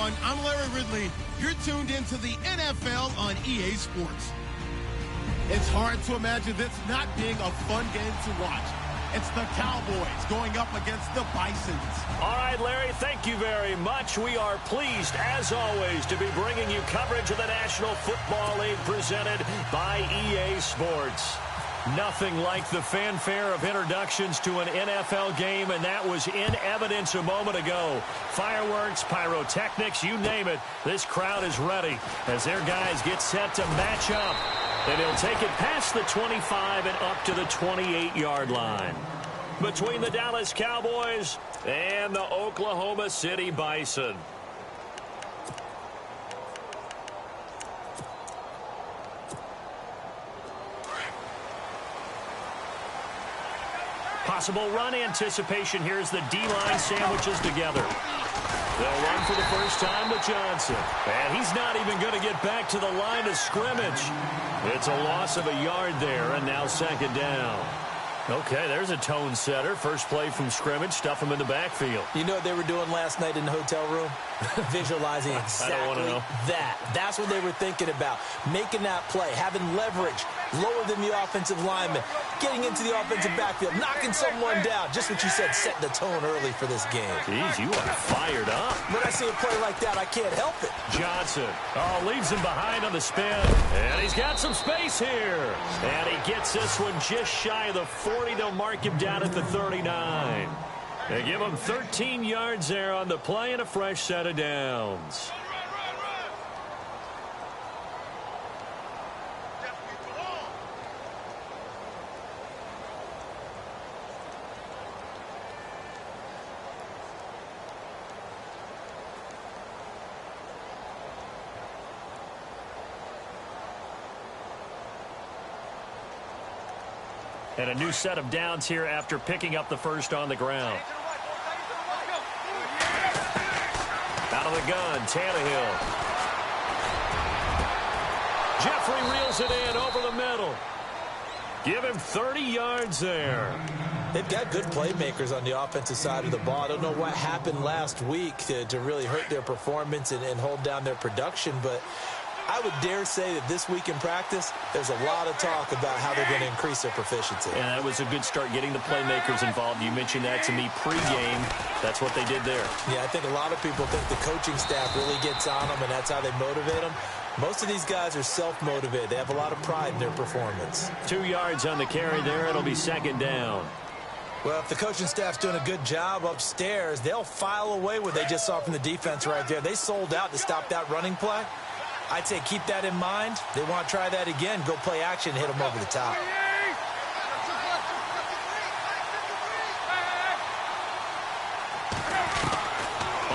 everyone. I'm Larry Ridley. You're tuned into the NFL on EA Sports. It's hard to imagine this not being a fun game to watch. It's the Cowboys going up against the Bisons. All right, Larry, thank you very much. We are pleased, as always, to be bringing you coverage of the National Football League presented by EA Sports. Nothing like the fanfare of introductions to an NFL game, and that was in evidence a moment ago. Fireworks, pyrotechnics, you name it. This crowd is ready as their guys get set to match up. And he'll take it past the 25 and up to the 28-yard line. Between the Dallas Cowboys and the Oklahoma City Bison. Possible run anticipation here as the D-line sandwiches together. They'll run for the first time to Johnson. And he's not even going to get back to the line of scrimmage. It's a loss of a yard there, and now second down. Okay, there's a tone setter. First play from scrimmage, stuff him in the backfield. You know what they were doing last night in the hotel room? Visualizing exactly that. That's what they were thinking about. Making that play, having leverage, lower than the offensive lineman, getting into the offensive backfield, knocking someone down. Just what you said, setting the tone early for this game. Jeez, you are fired up. When I see a play like that, I can't help it. Johnson, leaves him behind on the spin. And he's got some space here. And he gets this one just shy of the 40. They'll mark him down at the 39. They give him 13 yards there on the play and a fresh set of downs. And a new set of downs here after picking up the first on the ground. Out of the gun, Tannehill. Jeffrey reels it in over the middle. Give him 30 yards there. They've got good playmakers on the offensive side of the ball. I don't know what happened last week to really hurt their performance and hold down their production, but I would dare say that this week in practice, there's a lot of talk about how they're going to increase their proficiency. And that was a good start, getting the playmakers involved. You mentioned that to me pregame. That's what they did there. Yeah, I think a lot of people think the coaching staff really gets on them, and that's how they motivate them. Most of these guys are self-motivated. They have a lot of pride in their performance. 2 yards on the carry there. It'll be second down. Well, if the coaching staff's doing a good job upstairs, they'll file away what they just saw from the defense right there. They sold out to stop that running play. I'd say keep that in mind. They want to try that again. Go play action, hit them over the top.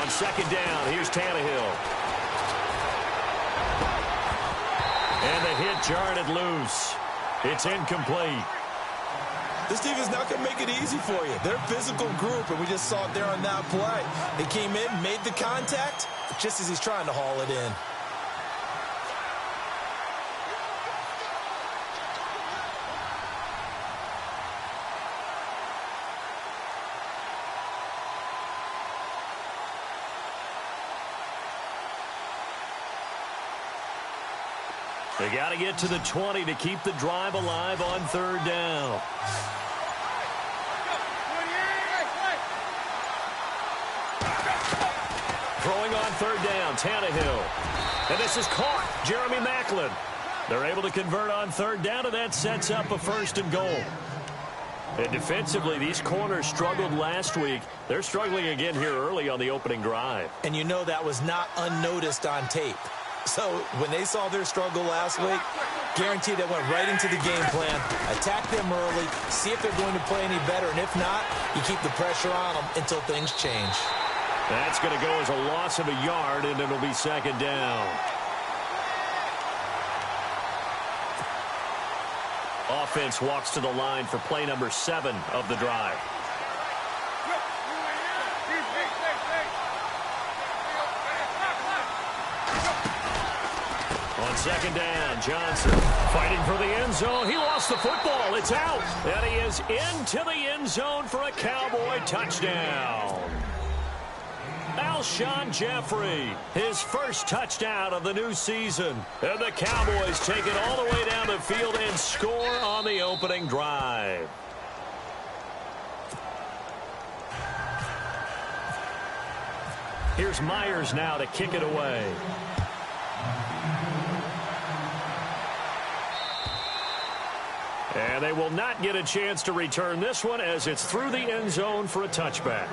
On second down, here's Tannehill. And the hit jarred it loose. It's incomplete. This defense not going to make it easy for you. They're a physical group, and we just saw it there on that play. They came in, made the contact, just as he's trying to haul it in. They got to get to the 20 to keep the drive alive on third down. Throwing on third down, Tannehill. And this is caught, Jeremy Maclin. They're able to convert on third down, and that sets up a first and goal. And defensively, these corners struggled last week. They're struggling again here early on the opening drive. And you know that was not unnoticed on tape. So when they saw their struggle last week, guaranteed they went right into the game plan, attack them early, see if they're going to play any better, and if not, you keep the pressure on them until things change. That's going to go as a loss of a yard, and it'll be second down. Offense walks to the line for play number 7 of the drive. On second down, Johnson fighting for the end zone. He lost the football. It's out. And he is into the end zone for a Cowboy touchdown. Alshon Jeffrey, his first touchdown of the new season. And the Cowboys take it all the way down the field and score on the opening drive. Here's Myers now to kick it away. And they will not get a chance to return this one as it's through the end zone for a touchback.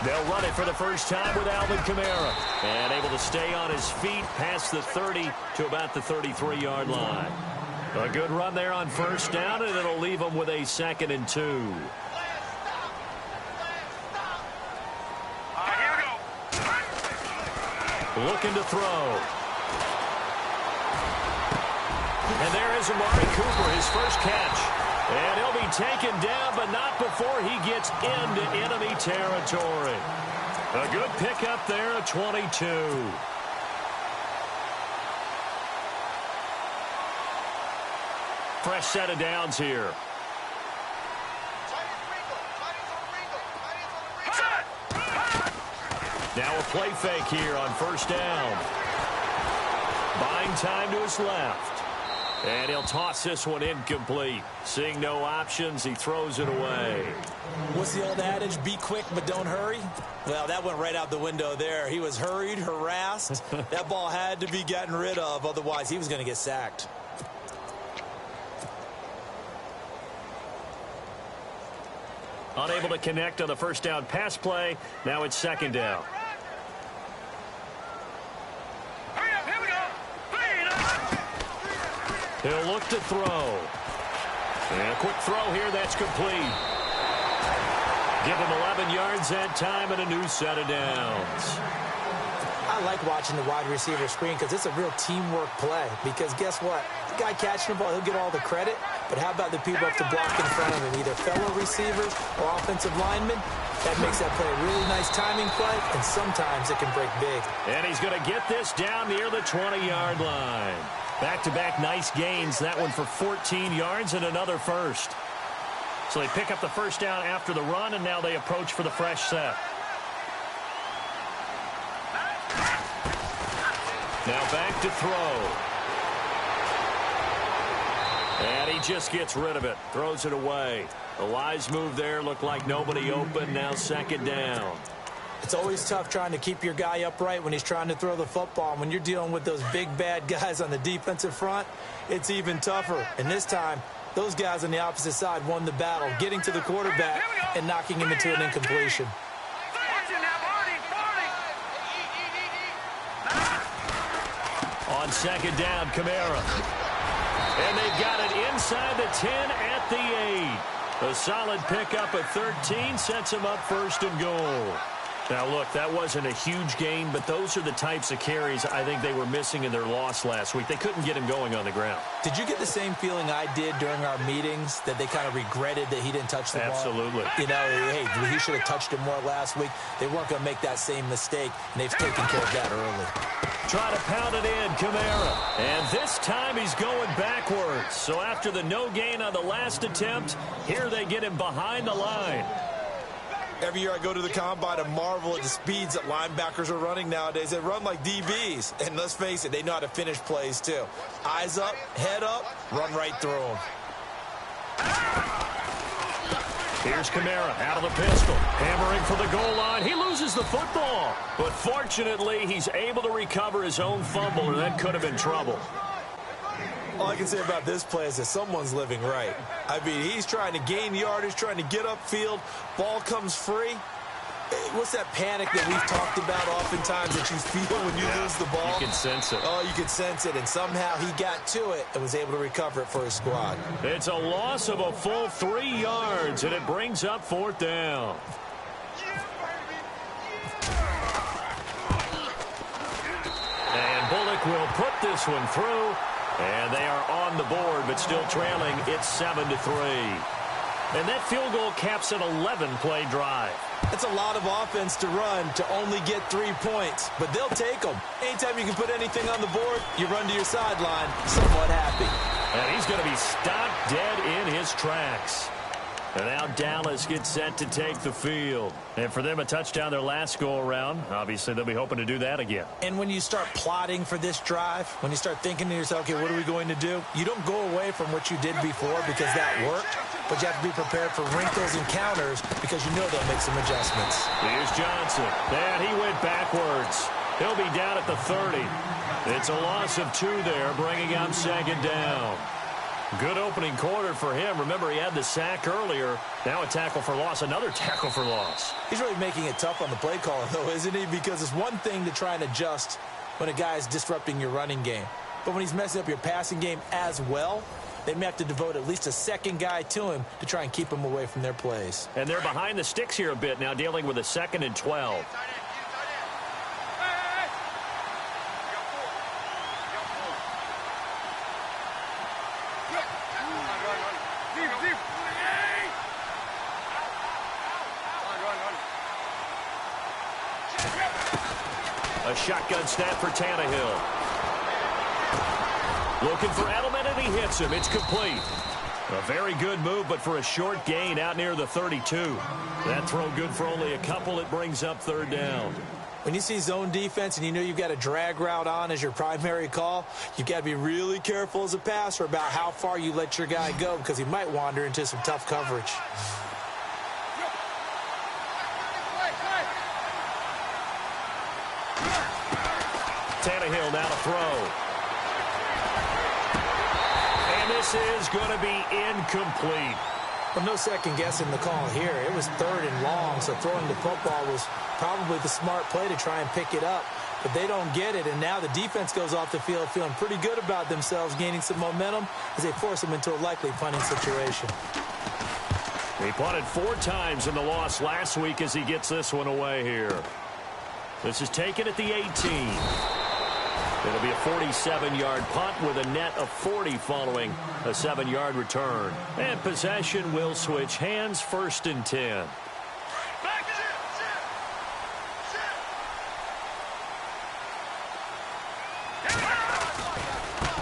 They'll run it for the first time with Alvin Kamara. And able to stay on his feet past the 30 to about the 33-yard line. A good run there on first down, and it'll leave them with a 2nd and 2. Here we go. Looking to throw. And there is Amari Cooper, his first catch. And he'll be taken down, but not before he gets into enemy territory. A good pickup there at 22. Fresh set of downs here. Now a play fake here on first down. Buying time to his left. And he'll toss this one incomplete. Seeing no options, he throws it away. What's the old adage? Be quick, but don't hurry? Well, that went right out the window there. He was hurried, harassed. That ball had to be gotten rid of. Otherwise, he was going to get sacked. Unable to connect on the first down pass play. Now it's 2nd down. He'll look to throw. And a quick throw here. That's complete. Give him 11 yards that time and a new set of downs. I like watching the wide receiver screen because it's a real teamwork play. Because guess what? The guy catching the ball, he'll get all the credit. But how about the people up to block in front of him? Either fellow receivers or offensive linemen. That makes that play a really nice timing play, and sometimes it can break big. And he's going to get this down near the 20-yard line. Back-to-back nice gains. That one for 14 yards and another first. So they pick up the first down after the run, and now they approach for the fresh set. Now back to throw. And he just gets rid of it. Throws it away. The wise move there. Looked like nobody open. Now 2nd down. It's always tough trying to keep your guy upright when he's trying to throw the football. When you're dealing with those big, bad guys on the defensive front, it's even tougher. And this time, those guys on the opposite side won the battle, getting to the quarterback and knocking him into an incompletion. On 2nd down, Kamara. And they've got it inside the 10 at the 8. A solid pickup of 13 sets him up 1st and goal. Now, look, that wasn't a huge gain, but those are the types of carries I think they were missing in their loss last week. They couldn't get him going on the ground. Did you get the same feeling I did during our meetings, that they kind of regretted that he didn't touch the ball? Absolutely. You know, hey, he should have touched it more last week. They weren't going to make that same mistake, and they've taken care of that early. Try to pound it in, Kamara. And this time he's going backwards. So after the no gain on the last attempt, here they get him behind the line. Every year I go to the combine and marvel at the speeds that linebackers are running nowadays. They run like DBs. And let's face it, they know how to finish plays too. Eyes up, head up, run right through them. Here's Kamara out of the pistol. Hammering for the goal line. He loses the football. But fortunately, he's able to recover his own fumble, or that could have been trouble. All I can say about this play is that someone's living right. I mean, he's trying to gain yardage, trying to get upfield. Ball comes free. What's that panic that we've talked about oftentimes that you feel when you lose the ball? You can sense it. Oh, you can sense it. And somehow he got to it and was able to recover it for his squad. It's a loss of a full 3 yards, and it brings up 4th down. And Bullock will put this one through. And they are on the board, but still trailing. It's 7-3. And that field goal caps an 11-play drive. That's a lot of offense to run to only get 3 points, but they'll take them. Anytime you can put anything on the board, you run to your sideline somewhat happy. And he's going to be stopped dead in his tracks. And now Dallas gets set to take the field. And for them, a touchdown their last go-around. Obviously, they'll be hoping to do that again. And when you start plotting for this drive, when you start thinking to yourself, okay, what are we going to do? You don't go away from what you did before because that worked, but you have to be prepared for wrinkles and counters because you know they'll make some adjustments. Here's Johnson. And he went backwards. He'll be down at the 30. It's a loss of 2 there, bringing up 2nd down. Good opening quarter for him. Remember, he had the sack earlier. Now a tackle for loss, another tackle for loss. He's really making it tough on the play caller, though, isn't he? Because it's one thing to try and adjust when a guy is disrupting your running game. But when he's messing up your passing game as well, they may have to devote at least a second guy to him to try and keep him away from their plays. And they're behind the sticks here a bit now, dealing with a 2nd and 12. A shotgun snap for Tannehill. Looking for Edelman, and he hits him. It's complete. A very good move, but for a short gain out near the 32. That throw good for only a couple. It brings up 3rd down. When you see zone defense and you know you've got a drag route on as your primary call, you've got to be really careful as a passer about how far you let your guy go because he might wander into some tough coverage. Tannehill now to throw. And this is going to be incomplete. Well, no second guessing the call here. It was 3rd and long, so throwing the football was probably the smart play to try and pick it up. But they don't get it, and now the defense goes off the field feeling pretty good about themselves, gaining some momentum as they force them into a likely punting situation. He punted 4 times in the loss last week as he gets this one away here. This is taken at the 18. It'll be a 47-yard punt with a net of 40 following a 7-yard return. And possession will switch hands, 1st and 10.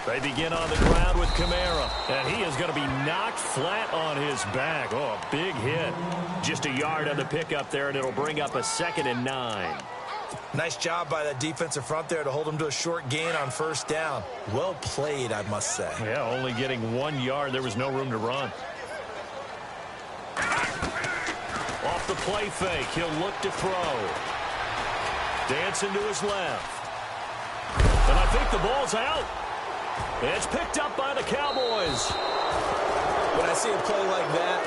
They begin on the ground with Kamara, and he is going to be knocked flat on his back. Oh, a big hit. Just a yard on the pickup there, and it'll bring up a 2nd and 9. Nice job by that defensive front there to hold him to a short gain on 1st down. Well played, I must say. Yeah, only getting 1 yard. There was no room to run. Off the play fake, he'll look to throw. Dancing to his left. And I think the ball's out. It's picked up by the Cowboys. When I see a play like that,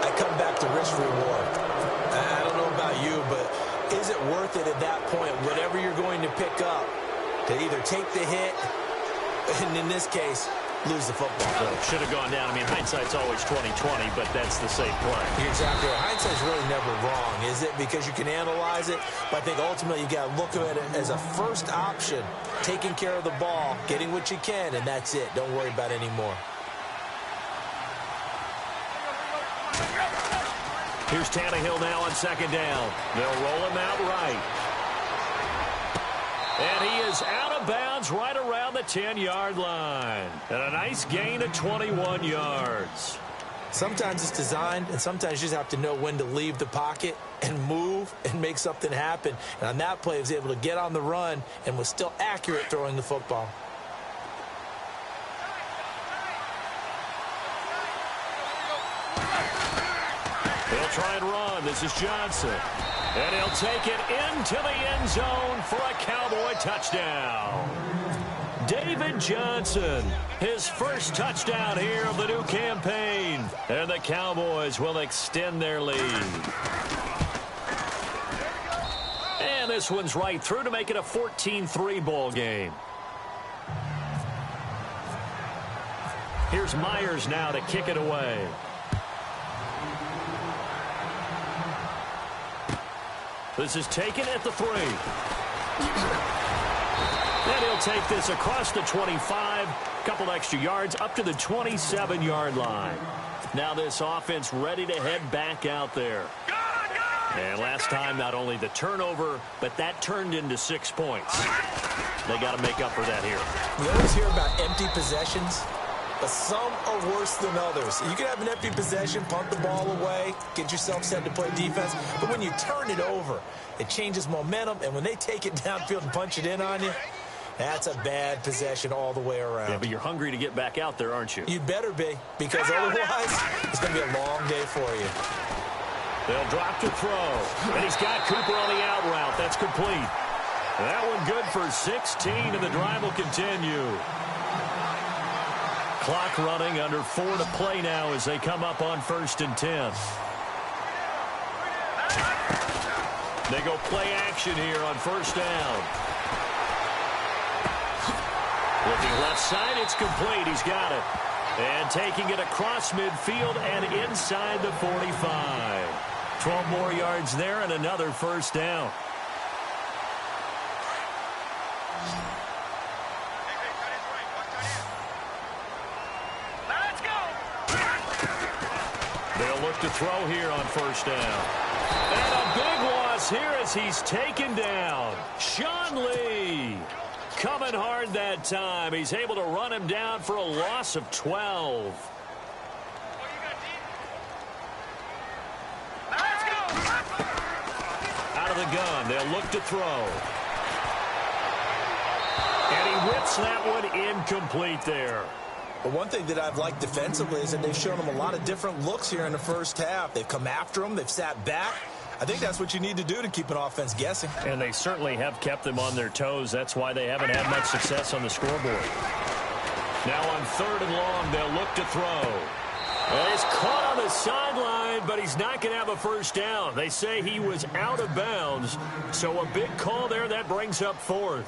I come back to risk reward. I don't know about you, but is it worth it at that point, whatever you're going to pick up, to either take the hit, and in this case, lose the football? Well, should have gone down. I mean, hindsight's always 20/20, but that's the safe play. You're exactly right. Hindsight's really never wrong, is it? Because you can analyze it, but I think ultimately you got to look at it as a first option, taking care of the ball, getting what you can, and that's it. Don't worry about it anymore. Here's Tannehill now on 2nd down. They'll roll him out right. And he is out of bounds right around the 10-yard line. And a nice gain of 21 yards. Sometimes it's designed, and sometimes you just have to know when to leave the pocket and move and make something happen. And on that play, he was able to get on the run and was still accurate throwing the football. He'll try and run. This is Johnson. And he'll take it into the end zone for a Cowboy touchdown. David Johnson, his first touchdown here of the new campaign. And the Cowboys will extend their lead. And this one's right through to make it a 14-3 ball game. Here's Myers now to kick it away. This is taken at the 3. And he'll take this across the 25, couple extra yards up to the 27-yard line. Now this offense ready to head back out there. And last time, not only the turnover, but that turned into 6 points. They got to make up for that here. We always hear about empty possessions, but some are worse than others. You can have an empty possession, punt the ball away, get yourself set to play defense, but when you turn it over, it changes momentum, and when they take it downfield and punch it in on you, that's a bad possession all the way around. Yeah, but you're hungry to get back out there, aren't you? You better be, because otherwise, it's going to be a long day for you. They'll drop to throw, and he's got Cooper on the out route. That's complete. That one good for 16, and the drive will continue. Clock running, under 4 to play now as they come up on 1st and 10. They go play action here on 1st down. Looking left side, it's complete. He's got it. And taking it across midfield and inside the 45. 12 more yards there and another 1st down. They'll look to throw here on 1st down. And a big loss here as he's taken down. Sean Lee coming hard that time. He's able to run him down for a loss of 12. Out of the gun, they'll look to throw. And he whips that one incomplete there. But one thing that I've liked defensively is that they've shown them a lot of different looks here in the 1st half. They've come after him. They've sat back. I think that's what you need to do to keep an offense guessing. And they certainly have kept them on their toes. That's why they haven't had much success on the scoreboard. Now on 3rd and long, they'll look to throw. Well, he's caught on the sideline, but he's not going to have a 1st down. They say he was out of bounds. So a big call there. That brings up 4th.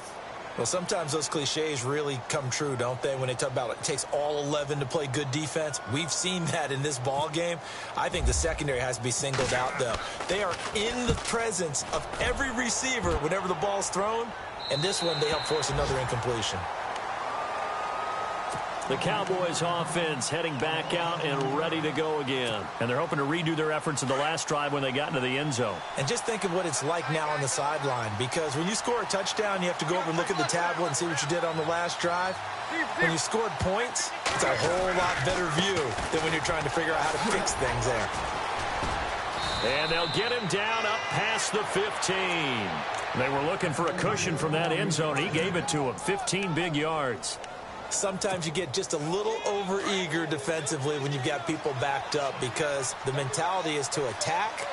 Well, sometimes those cliches really come true, don't they, when they talk about it takes all 11 to play good defense. We've seen that in this ball game. I think the secondary has to be singled out, though. They are in the presence of every receiver whenever the ball's thrown, and this one they help force another incompletion. The Cowboys offense heading back out and ready to go again. And they're hoping to redo their efforts in the last drive when they got into the end zone. And just think of what it's like now on the sideline, because when you score a touchdown, you have to go over and look at the tablet and see what you did on the last drive. When you scored points, it's a whole lot better view than when you're trying to figure out how to fix things there. And they'll get him down up past the 15. They were looking for a cushion from that end zone. He gave it to him. 15 big yards. Sometimes you get just a little over-eager defensively when you've got people backed up, because the mentality is to attack,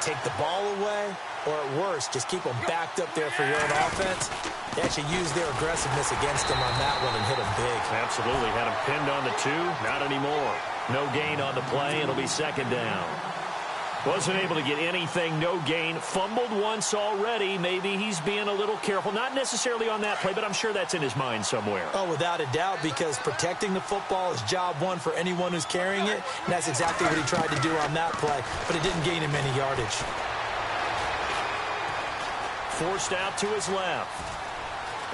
take the ball away, or at worst, just keep them backed up there for your own offense. They actually used their aggressiveness against them on that one and hit them big. Absolutely. Had him pinned on the 2. Not anymore. No gain on the play. It'll be 2nd down. Wasn't able to get anything, no gain. Fumbled once already. Maybe he's being a little careful. Not necessarily on that play, but I'm sure that's in his mind somewhere. Oh, without a doubt, because protecting the football is job one for anyone who's carrying it. And that's exactly what he tried to do on that play, but it didn't gain him any yardage. Forced out to his left.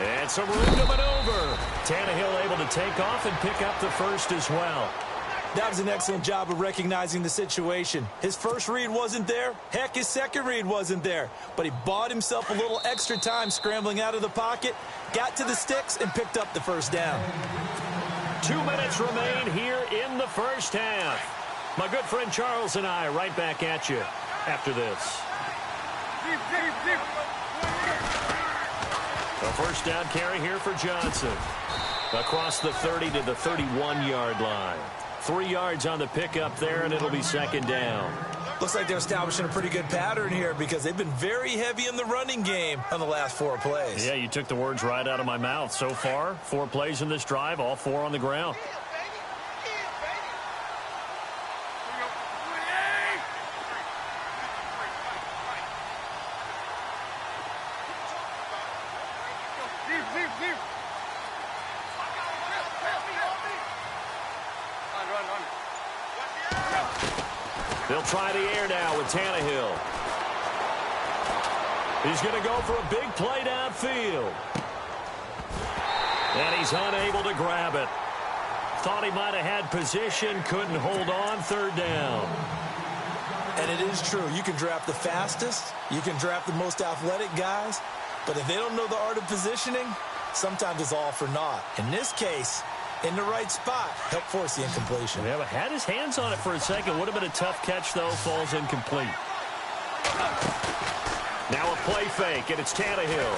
And some room to maneuver. Tannehill able to take off and pick up the 1st as well. That was an excellent job of recognizing the situation. His first read wasn't there. Heck, his second read wasn't there. But he bought himself a little extra time scrambling out of the pocket, got to the sticks, and picked up the 1st down. 2 minutes remain here in the 1st half. My good friend Charles and I right back at you after this. A 1st down carry here for Johnson. Across the 30 to the 31-yard line. 3 yards on the pickup there, and it'll be 2nd down. Looks like they're establishing a pretty good pattern here, because they've been very heavy in the running game on the last 4 plays. Yeah, you took the words right out of my mouth. So far, 4 plays in this drive, all 4 on the ground. They'll try the air now with Tannehill. He's going to go for a big play downfield. And he's unable to grab it. Thought he might have had position, couldn't hold on. 3rd down. And it is true. You can draft the fastest. You can draft the most athletic guys. But if they don't know the art of positioning, sometimes it's all for naught. In this case, in the right spot, help force the incompletion. Yeah, but had his hands on it for a second. Would have been a tough catch, though. Falls incomplete. Now a play fake, and it's Tannehill.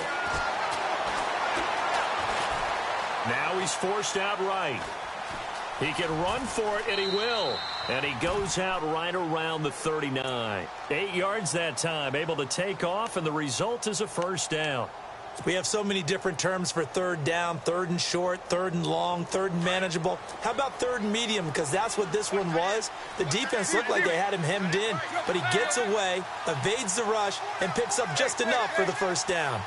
Now he's forced out right. He can run for it, and he will. And he goes out right around the 39. 8 yards that time, able to take off, and the result is a first down. We have so many different terms for third down, third and short, third and long, third and manageable. How about third and medium? Because that's what this one was. The defense looked like they had him hemmed in, but he gets away, evades the rush, and picks up just enough for the first down.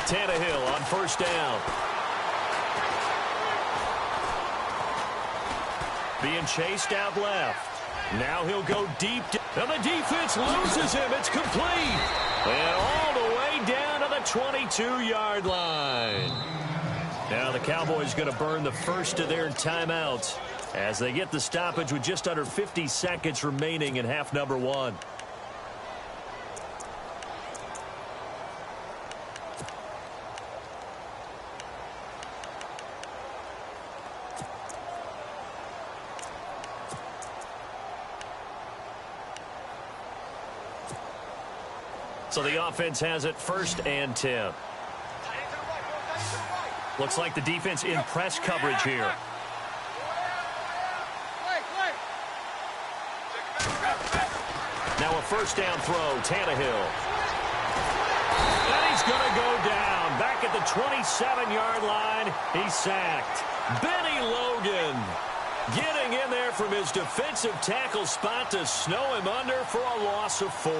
Tannehill on first down. Being chased out left. Now he'll go deep. And the defense loses him. It's complete. And all the way down to the 22-yard line. Now the Cowboys going to burn the first of their timeouts as they get the stoppage with just under 50 seconds remaining in half number 1. So the offense has it first and 10. Looks like the defense in press coverage here. Now a first down throw, Tannehill. And he's going to go down. Back at the 27-yard line, he's sacked. Benny Logan getting in there from his defensive tackle spot to snow him under for a loss of 4.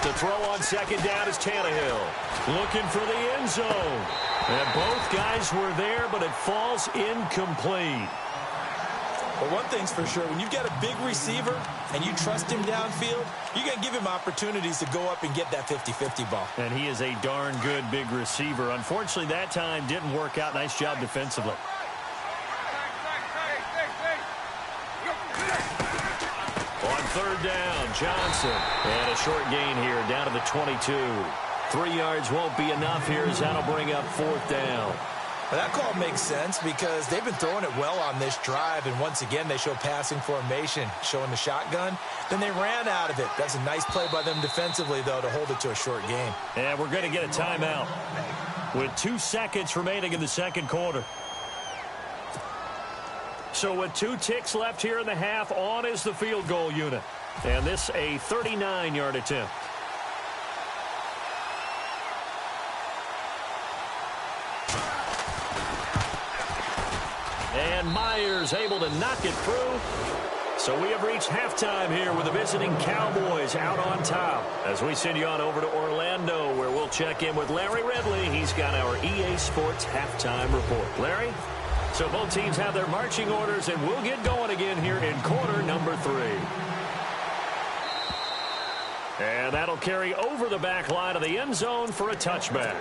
The throw on second down is Tannehill. Looking for the end zone. And both guys were there, but it falls incomplete. Well, one thing's for sure. When you've got a big receiver and you trust him downfield, you're going to give him opportunities to go up and get that 50-50 ball. And he is a darn good big receiver. Unfortunately, that time didn't work out. Nice job defensively. On third down, Johnson. And a short gain here down to the 22. 3 yards won't be enough here as that'll bring up fourth down. Well, that call makes sense because they've been throwing it well on this drive, and once again they show passing formation, showing the shotgun. Then they ran out of it. That's a nice play by them defensively, though, to hold it to a short game. And we're going to get a timeout with 2 seconds remaining in the second quarter. So with 2 ticks left here in the half, on is the field goal unit. And this a 39-yard attempt. And Myers able to knock it through. So we have reached halftime here with the visiting Cowboys out on top. As we send you on over to Orlando, where we'll check in with Larry Ridley. He's got our EA Sports halftime report. Larry? So both teams have their marching orders, and we'll get going again here in quarter number 3. And that'll carry over the back line of the end zone for a touchback.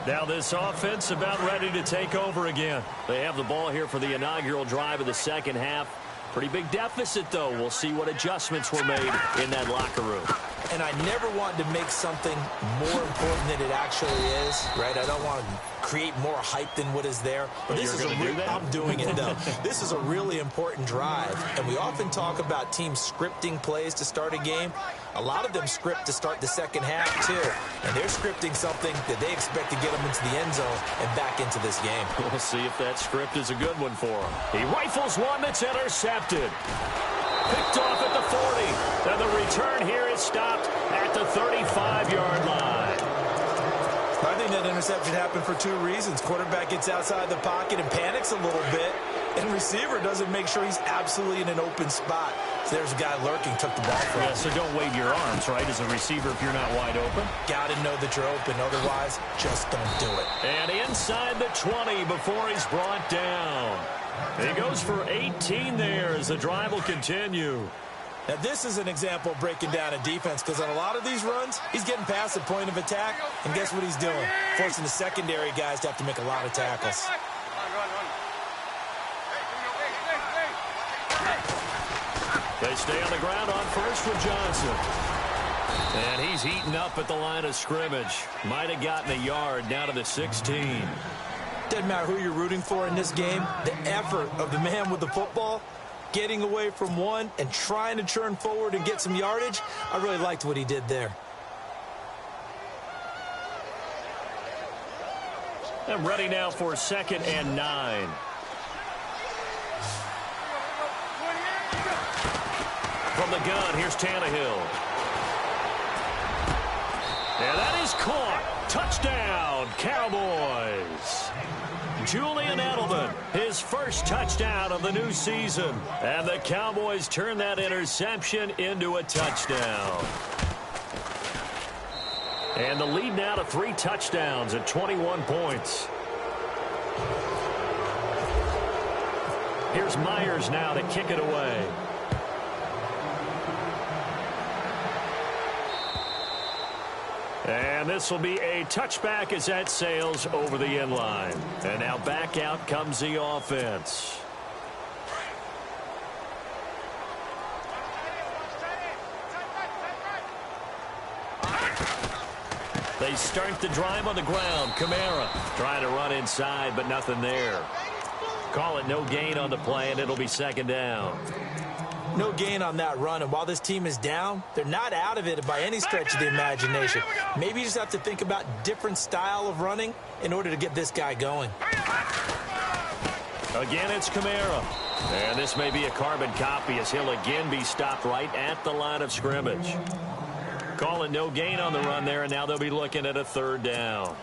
Now this offense about ready to take over again. They have the ball here for the inaugural drive of the second half. Pretty big deficit, though. We'll see what adjustments were made in that locker room. And I never wanted to make something more important than it actually is, right? I don't want to create more hype than what is there. But this is I'm doing it, though. This is a really important drive. And we often talk about teams scripting plays to start a game. A lot of them script to start the second half, too. And they're scripting something that they expect to get them into the end zone and back into this game. We'll see if that script is a good one for them. He rifles one that's intercepted. Picked off at the 40. And the return here is stopped at the 35-yard line. I think that interception happened for 2 reasons. Quarterback gets outside the pocket and panics a little bit. And receiver doesn't make sure he's absolutely in an open spot. So there's a guy lurking, took the ball from him. Yeah, so don't wave your arms, right, as a receiver if you're not wide open. Got to know that you're open. Otherwise, just don't do it. And inside the 20 before he's brought down. He goes for 18 there as the drive will continue. Now, this is an example of breaking down a defense because on a lot of these runs, he's getting past the point of attack, and guess what he's doing? Forcing the secondary guys to have to make a lot of tackles. They stay on the ground on first with Johnson. And he's heating up at the line of scrimmage. Might have gotten a yard down to the 16. Doesn't matter who you're rooting for in this game. The effort of the man with the football, getting away from one and trying to churn forward and get some yardage, I really liked what he did there. And ready now for 2nd and 9. From the gun, here's Tannehill. And that is caught. Touchdown, Cowboys. Julian Edelman, his first touchdown of the new season. And the Cowboys turn that interception into a touchdown. And the lead now to 3 touchdowns at 21 points. Here's Myers now to kick it away. And this will be a touchback as that sails over the end line. And now back out comes the offense. They start the drive on the ground. Kamara trying to run inside, but nothing there. Call it no gain on the play, and it'll be 2nd down. No gain on that run, and while this team is down, they're not out of it by any stretch of the imagination. Maybe you just have to think about different style of running in order to get this guy going. Again, it's Kamara. And this may be a carbon copy as he'll again be stopped right at the line of scrimmage. Call it no gain on the run there, and now they'll be looking at a 3rd down.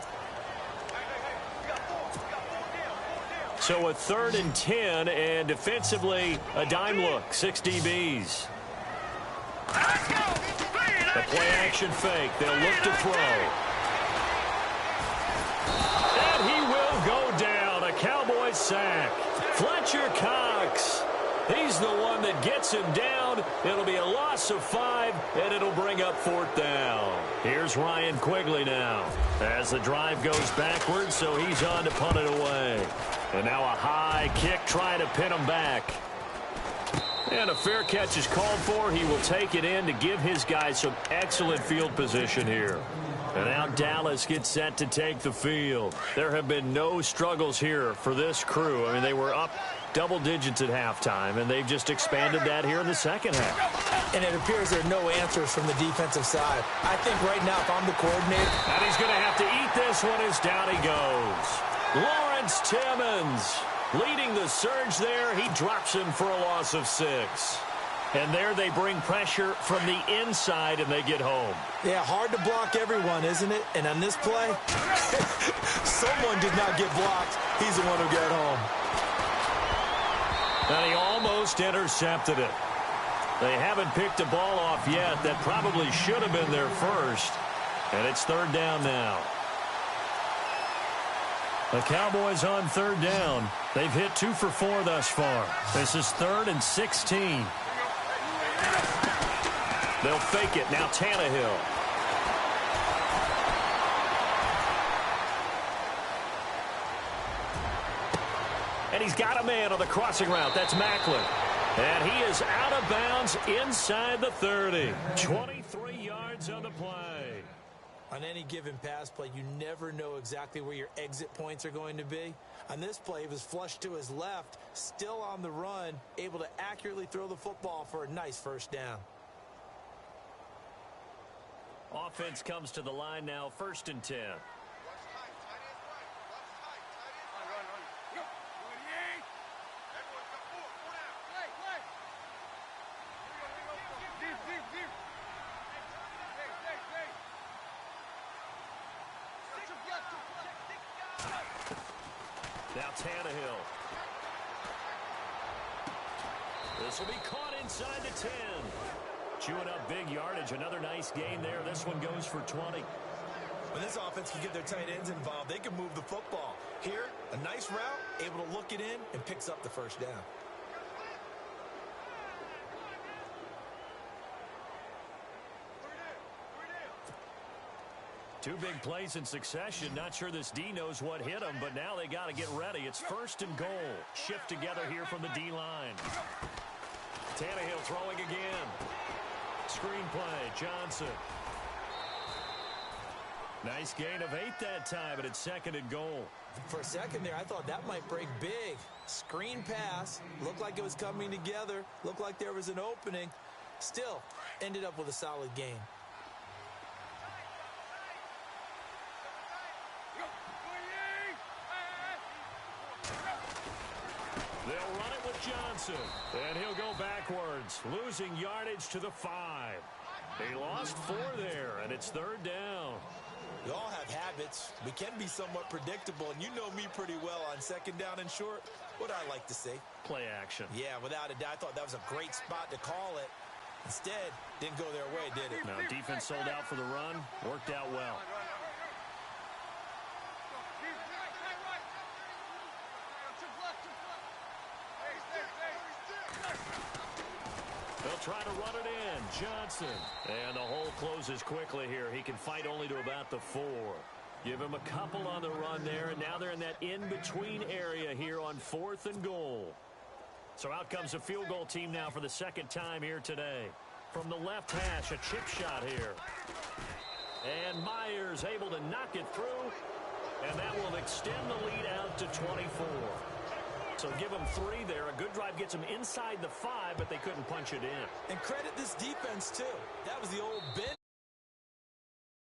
So a 3rd and 10, and defensively, a dime look, 6 DBs. The play-action fake. They'll look to throw. And he will go down. A Cowboys sack. Fletcher Cox. He's the one that gets him down. It'll be a loss of 5, and it'll bring up 4th down. Here's Ryan Quigley now as the drive goes backwards, so he's on to punt it away. And now a high kick trying to pin him back. And a fair catch is called for. He will take it in to give his guys some excellent field position here. And now Dallas gets set to take the field. There have been no struggles here for this crew. I mean, they were up double digits at halftime, and they've just expanded that here in the 2nd half. And it appears there are no answers from the defensive side. I think right now, if I'm the coordinator... And he's going to have to eat this one as down he goes. Lawrence Timmons leading the surge there. He drops him for a loss of 6. And there they bring pressure from the inside, and they get home. Yeah, hard to block everyone, isn't it? And on this play, someone did not get blocked. He's the one who got home. And he almost intercepted it. They haven't picked a ball off yet. That probably should have been their first. And it's 3rd down now. The Cowboys on 3rd down. They've hit 2 for 4 thus far. This is 3rd and 16. They'll fake it. Now Tannehill. And he's got a man on the crossing route. That's Macklin. And he is out of bounds inside the 30. 23 yards on the play. On any given pass play, you never know exactly where your exit points are going to be. On this play, he was flushed to his left, still on the run, able to accurately throw the football for a nice 1st down. Offense comes to the line now, 1st and 10. Now Tannehill. This will be caught inside the 10. Chewing up big yardage. Another nice gain there. This one goes for 20. When this offense can get their tight ends involved, they can move the football. Here, a nice route, able to look it in, and picks up the 1st down. Two big plays in succession. Not sure this D knows what hit him, but now they got to get ready. It's 1st and goal. Shift together here from the D-line. Tannehill throwing again. Screen play, Johnson. Nice gain of 8 that time, but it's 2nd and goal. For a second there, I thought that might break big. Screen pass. Looked like it was coming together. Looked like there was an opening. Still, ended up with a solid gain. They'll run it with Johnson. And he'll go backwards, losing yardage to the 5. He lost 4 there, and it's 3rd down. We all have habits. We can be somewhat predictable, and you know me pretty well on 2nd down and short. What do I like to say? Play action. Yeah, without a doubt. I thought that was a great spot to call it. Instead, didn't go their way, did it? No, defense sold out for the run. Worked out well. They'll try to run it in. Johnson. And the hole closes quickly here. He can fight only to about the 4. Give him a couple on the run there, and now they're in that in-between area here on 4th and goal. So out comes the field goal team now for the 2nd time here today. From the left hash, a chip shot here. And Myers able to knock it through, and that will extend the lead out to 24. So give them 3 there. A good drive gets them inside the 5, but they couldn't punch it in. And credit this defense, too. That was the old bend.